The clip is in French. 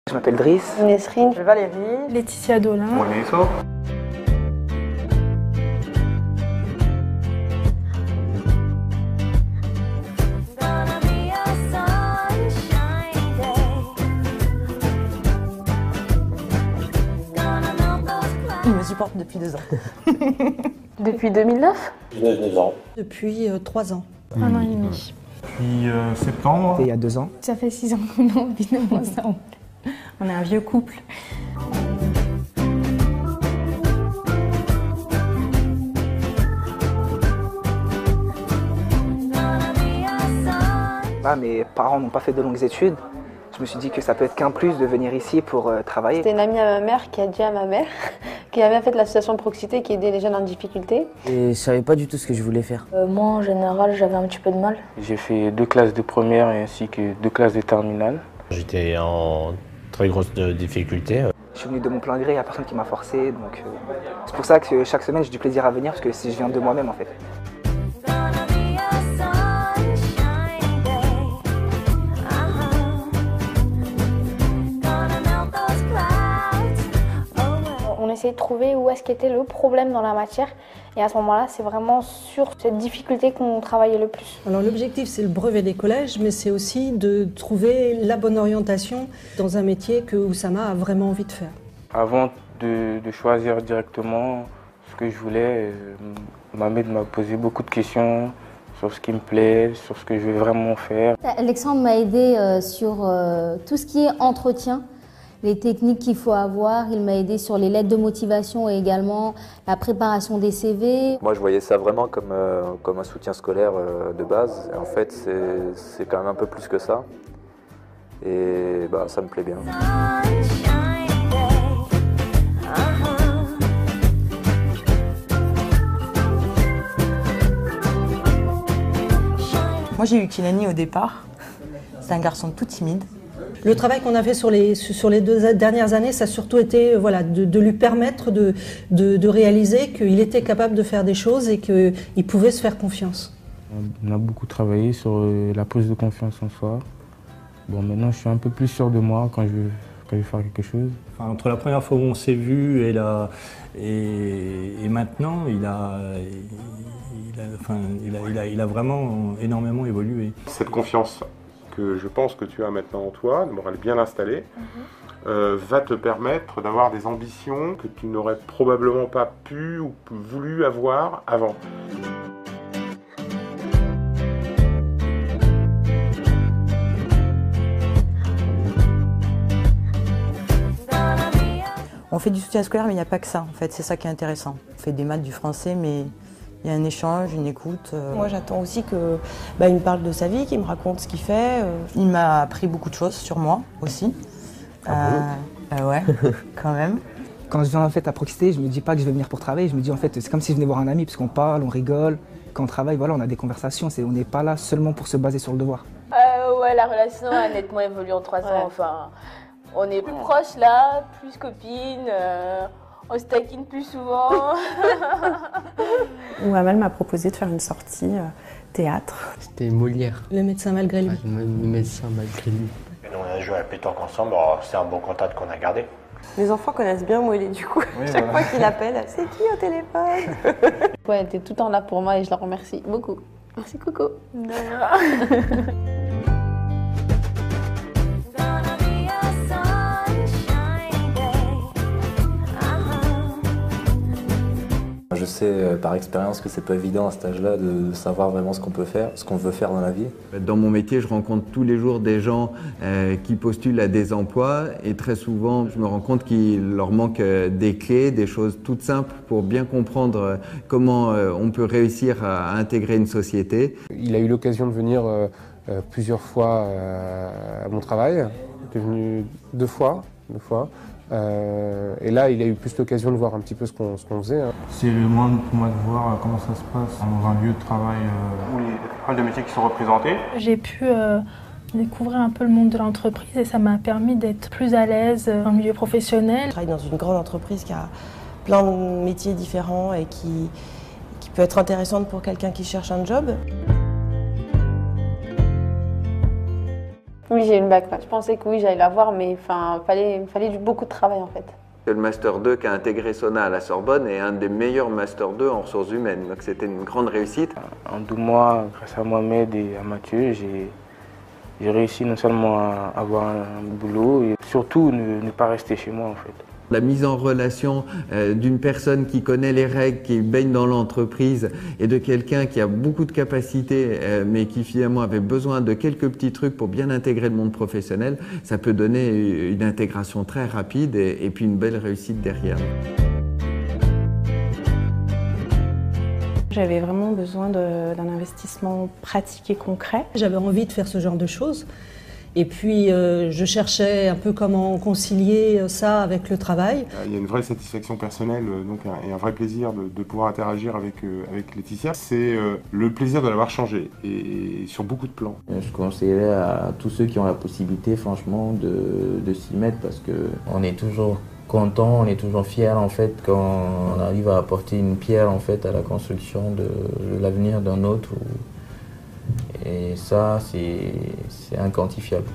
Je m'appelle Driss. Nesrine. Valérie. Laetitia Dolin. Monesso. Il me supporte depuis 2 ans. Depuis 2009 2 ans. Depuis 3 ans. 1 an et demi. Depuis septembre. Et il y a 2 ans. Ça fait 6 ans qu'on est évidemment ensemble. On est un vieux couple. Là, mes parents n'ont pas fait de longues études. Je me suis dit que ça peut être qu'un plus de venir ici pour travailler. C'était une amie à ma mère qui a dit à ma mère qui avait fait l'association Proxité qui aidait les jeunes en difficulté. Et je savais pas du tout ce que je voulais faire. Moi, en général, j'avais un petit peu de mal. J'ai fait 2 classes de première ainsi que 2 classes de terminale. J'étais en très grosse difficulté. Je suis venu de mon plein gré, il n'y a personne qui m'a forcé. Donc, c'est pour ça que chaque semaine j'ai du plaisir à venir, parce que si je viens de moi-même en fait. On essayait de trouver où est-ce qu'était le problème dans la matière. Et à ce moment-là, c'est vraiment sur cette difficulté qu'on travaillait le plus. Alors l'objectif, c'est le brevet des collèges, mais c'est aussi de trouver la bonne orientation dans un métier que Oussama a vraiment envie de faire. Avant de choisir directement ce que je voulais, Mohamed m'a posé beaucoup de questions sur ce qui me plaît, sur ce que je veux vraiment faire. Alexandre m'a aidé sur tout ce qui est entretien, les techniques qu'il faut avoir. Il m'a aidé sur les lettres de motivation et également la préparation des CV. Moi, je voyais ça vraiment comme un soutien scolaire de base. Et en fait, c'est quand même un peu plus que ça. Et bah, ça me plaît bien. Moi, j'ai eu Kilani au départ. C'est un garçon tout timide. Le travail qu'on a fait sur les 2 dernières années, ça a surtout été de lui permettre de réaliser qu'il était capable de faire des choses et qu'il pouvait se faire confiance. On a beaucoup travaillé sur la prise de confiance en soi. Bon, maintenant, je suis un peu plus sûr de moi quand je veux faire quelque chose. Enfin, entre la première fois où on s'est vu et maintenant, il a vraiment énormément évolué. Cette confiance que je pense que tu as maintenant en toi, de morale bien installée, va te permettre d'avoir des ambitions que tu n'aurais probablement pas pu ou voulu avoir avant. On fait du soutien scolaire, mais il n'y a pas que ça, en fait. C'est ça qui est intéressant. On fait des maths, du français, mais il y a un échange, une écoute. Moi, j'attends aussi qu'il me parle de sa vie, qu'il me raconte ce qu'il fait. Il m'a appris beaucoup de choses sur moi aussi. Ouais, quand même. Quand je viens en fait à Proxité, je me dis pas que je vais venir pour travailler. Je me dis en fait c'est comme si je venais voir un ami, parce qu'on parle, on rigole. Quand on travaille, voilà, on a des conversations. On n'est pas là seulement pour se baser sur le devoir. Ouais, la relation a nettement évolué en 3 ans. Enfin, on est plus proches là, plus copines. On se taquine plus souvent. Amel m'a proposé de faire une sortie théâtre. C'était Molière. Le médecin malgré lui. Le médecin malgré lui. Et nous, on a joué à la pétanque ensemble, c'est un bon contact qu'on a gardé. Mes enfants connaissent bien Moélé du coup. Oui, Chaque fois qu'il appelle, c'est qui au téléphone? Ouais, elle était tout le temps là pour moi et je la remercie beaucoup. Merci Coco. De rien. Je sais par expérience que c'est pas évident à cet âge-là de savoir vraiment ce qu'on peut faire, ce qu'on veut faire dans la vie. Dans mon métier, je rencontre tous les jours des gens qui postulent à des emplois et très souvent, je me rends compte qu'il leur manque des clés, des choses toutes simples pour bien comprendre comment on peut réussir à intégrer une société. Il a eu l'occasion de venir plusieurs fois à mon travail. Il est venu 2 fois. Et là, il a eu plus l'occasion de voir un petit peu ce qu'on faisait. C'est le moyen pour moi de voir comment ça se passe dans un lieu de travail où il y a pas mal de métiers qui sont représentés. J'ai pu découvrir un peu le monde de l'entreprise et ça m'a permis d'être plus à l'aise dans le milieu professionnel. Je travaille dans une grande entreprise qui a plein de métiers différents et qui peut être intéressante pour quelqu'un qui cherche un job. Oui, j'ai eu le bac. Je pensais que oui, j'allais l'avoir, mais il fallait beaucoup de travail en fait. Le Master 2 qui a intégré Sona à la Sorbonne est un des meilleurs Master 2 en ressources humaines. Donc c'était une grande réussite. En 2 mois, grâce à Mohamed et à Mathieu, j'ai réussi non seulement à avoir un boulot, et surtout ne pas rester chez moi en fait. La mise en relation d'une personne qui connaît les règles, qui baigne dans l'entreprise, et de quelqu'un qui a beaucoup de capacités, mais qui finalement avait besoin de quelques petits trucs pour bien intégrer le monde professionnel, ça peut donner une intégration très rapide et puis une belle réussite derrière. J'avais vraiment besoin d'un investissement pratique et concret. J'avais envie de faire ce genre de choses. Et puis, je cherchais un peu comment concilier ça avec le travail. Il y a une vraie satisfaction personnelle et un vrai plaisir de pouvoir interagir avec Laetitia. C'est le plaisir de l'avoir changé et sur beaucoup de plans. Je conseillerais à tous ceux qui ont la possibilité, franchement, de s'y mettre parce qu'on est toujours content, on est toujours fier en fait quand on arrive à apporter une pierre en fait à la construction de l'avenir d'un autre. Et ça, c'est inquantifiable.